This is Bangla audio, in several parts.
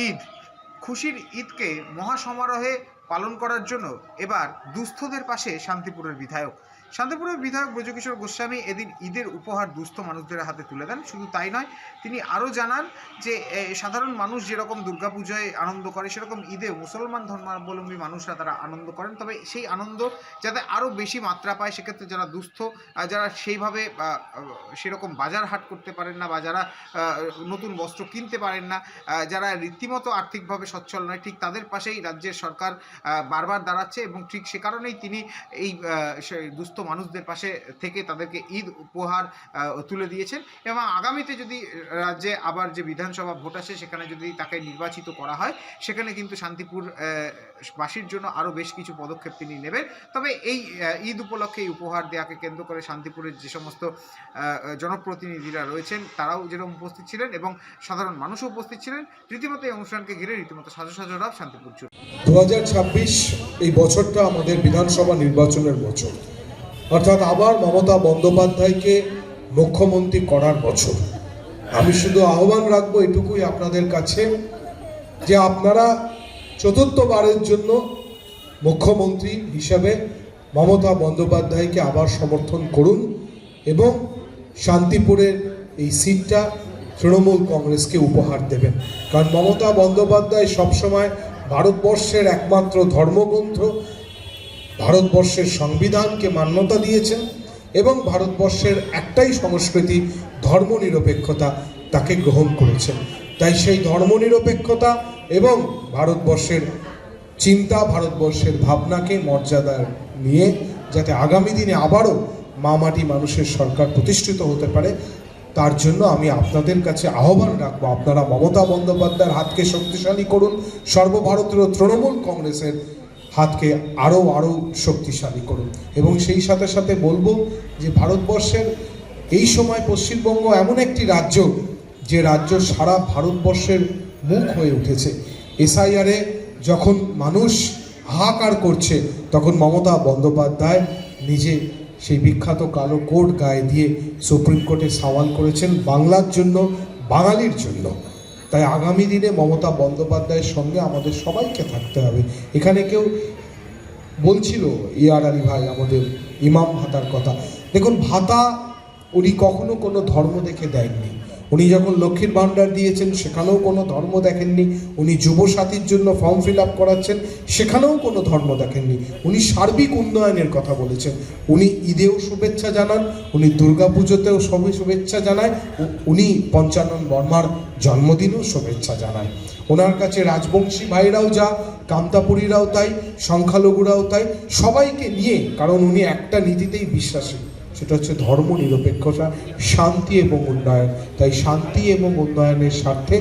ঈদ, খুশির ঈদকে মহাসমারোহে পালন করার জন্য এবার দুস্থদের পাশে শান্তিপুরের বিধায়ক। শান্তিপুরের বিধায়ক ব্রজকিশোর গোস্বামী এদিন ঈদের উপহার দুস্থ মানুষদের হাতে তুলে দেন। শুধু তাই নয়, তিনি আরও জানান যে সাধারণ মানুষ যেরকম দুর্গাপুজোয় আনন্দ করে, সেরকম ঈদে মুসলমান ধর্মাবলম্বী মানুষরা তারা আনন্দ করেন। তবে সেই আনন্দ যাতে আরও বেশি মাত্রা পায়, সেক্ষেত্রে যারা দুস্থ, যারা সেইভাবে সেরকম বাজার হাট করতে পারেন না, বা যারা নতুন বস্ত্র কিনতে পারেন না, যারা রীতিমতো আর্থিকভাবে সচ্ছল নয়, ঠিক তাদের পাশেই রাজ্যের সরকার বারবার দাঁড়াচ্ছে। এবং ঠিক সে কারণেই তিনি এই দুস্থ মানুষদের পাশে থেকে তাদেরকে ঈদ উপহার তুলে দিয়েছেন। এবং আগামীতে যদি রাজ্যে আবার যে বিধানসভা ভোট আসে, সেখানে যদি তাকে নির্বাচিত করা হয়, সেখানে কিন্তু শান্তিপুর বাসীর জন্য আরও বেশ কিছু পদক্ষেপ তিনি নেবেন। তবে এই ঈদ উপলক্ষে এই উপহার দেওয়াকে কেন্দ্র করে শান্তিপুরের যে সমস্ত জনপ্রতিনিধিরা রয়েছেন, তারাও যেরকম উপস্থিত ছিলেন এবং সাধারণ মানুষও উপস্থিত ছিলেন। রীতিমতো এই অনুষ্ঠানকে ঘিরে রীতিমতো সাজো সাজো রাত শান্তিপুর জুড়ে। 2026 এই বছরটা আমাদের বিধানসভা নির্বাচনের বছর, অর্থাৎ আবার মমতা বন্দ্যোপাধ্যায়কে মুখ্যমন্ত্রী করার বছর। আমি শুধু আহ্বান রাখবো এটুকুই আপনাদের কাছে, যে আপনারা চতুর্থবারের জন্য মুখ্যমন্ত্রী হিসাবে মমতা বন্দ্যোপাধ্যায়কে আবার সমর্থন করুন এবং শান্তিপুরের এই সিটটা তৃণমূল কংগ্রেসকে উপহার দেবেন। কারণ মমতা বন্দ্যোপাধ্যায় সবসময় ভারতবর্ষের একমাত্র ধর্মগ্রন্থ, ভারতবর্ষের সংবিধানকে মান্যতা দিয়েছেন এবং ভারতবর্ষের একটাই সংস্কৃতি ধর্মনিরপেক্ষতা, তাকে গ্রহণ করেছেন। তাই সেই ধর্মনিরপেক্ষতা এবং ভারতবর্ষের চিন্তা, ভারতবর্ষের ভাবনাকে মর্যাদা নিয়ে যাতে আগামী দিনে আবারও মামাটি মানুষের সরকার প্রতিষ্ঠিত হতে পারে, তার জন্য আমি আপনাদের কাছে আহ্বান রাখবো, আপনারা মমতা বন্দ্যোপাধ্যায়ের হাতকে শক্তিশালী করুন, সর্বভারতীয় তৃণমূল কংগ্রেসের হাতকে আরও শক্তিশালী করুন। এবং সেই সাথে সাথে বলবো যে ভারতবর্ষের এই সময় পশ্চিমবঙ্গ এমন একটি রাজ্য, যে রাজ্য সারা ভারতবর্ষের মুখ হয়ে উঠেছে। এসআইআরে যখন মানুষ হাহাকার করছে, তখন মমতা বন্দ্যোপাধ্যায় নিজে সেই বিখ্যাত কালো কোট গায়ে দিয়ে সুপ্রিম কোর্টে সওয়াল করেছেন বাংলার জন্য, বাঙালির জন্য। তাই আগামী দিনে মমতা বন্দ্যোপাধ্যায়ের সঙ্গে আমাদের সবাইকে থাকতে হবে। এখানে কেউ বলছিল ইয়ার আলী ভাই আমাদের ইমাম ভাতার কথা। দেখুন, ভাতা উনি কখনো কোনো ধর্ম দেখে দেননি। উনি যখন লক্ষ্মীর ভাণ্ডার দিয়েছেন, সেখানেও কোনো ধর্ম দেখেননি। উনি যুবসাথীর জন্য ফর্ম ফিল আপ করাচ্ছেন, সেখানেও কোনো ধর্ম দেখেননি। উনি সার্বিক উন্নয়নের কথা বলেছেন। উনি ঈদেও শুভেচ্ছা জানান, উনি দুর্গাপুজোতেও সবই শুভেচ্ছা জানায়, উনি পঞ্চানন বর্মার জন্মদিনেও শুভেচ্ছা জানায়। ওনার কাছে রাজবংশী ভাইরাও যা, কামতাপুরীরাও তাই, সংখ্যালঘুরাও তাই, সবাইকে নিয়ে, কারণ উনি একটা নীতিতেই বিশ্বাসী, সেটা হচ্ছে ধর্ম নিরপেক্ষতা, শান্তি এবং উন্নয়ন। তাই শান্তি এবং উন্নয়নের স্বার্থে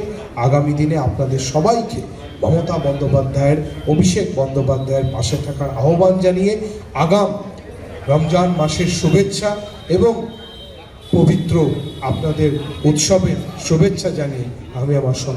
আগামী দিনে আপনাদের সবাইকে মমতা বন্দ্যোপাধ্যায়ের, অভিষেক বন্দ্যোপাধ্যায়ের পাশে থাকার আহ্বান জানিয়ে আগাম রমজান মাসের শুভেচ্ছা এবং পবিত্র আপনাদের উৎসবের শুভেচ্ছা জানিয়ে আমি আমার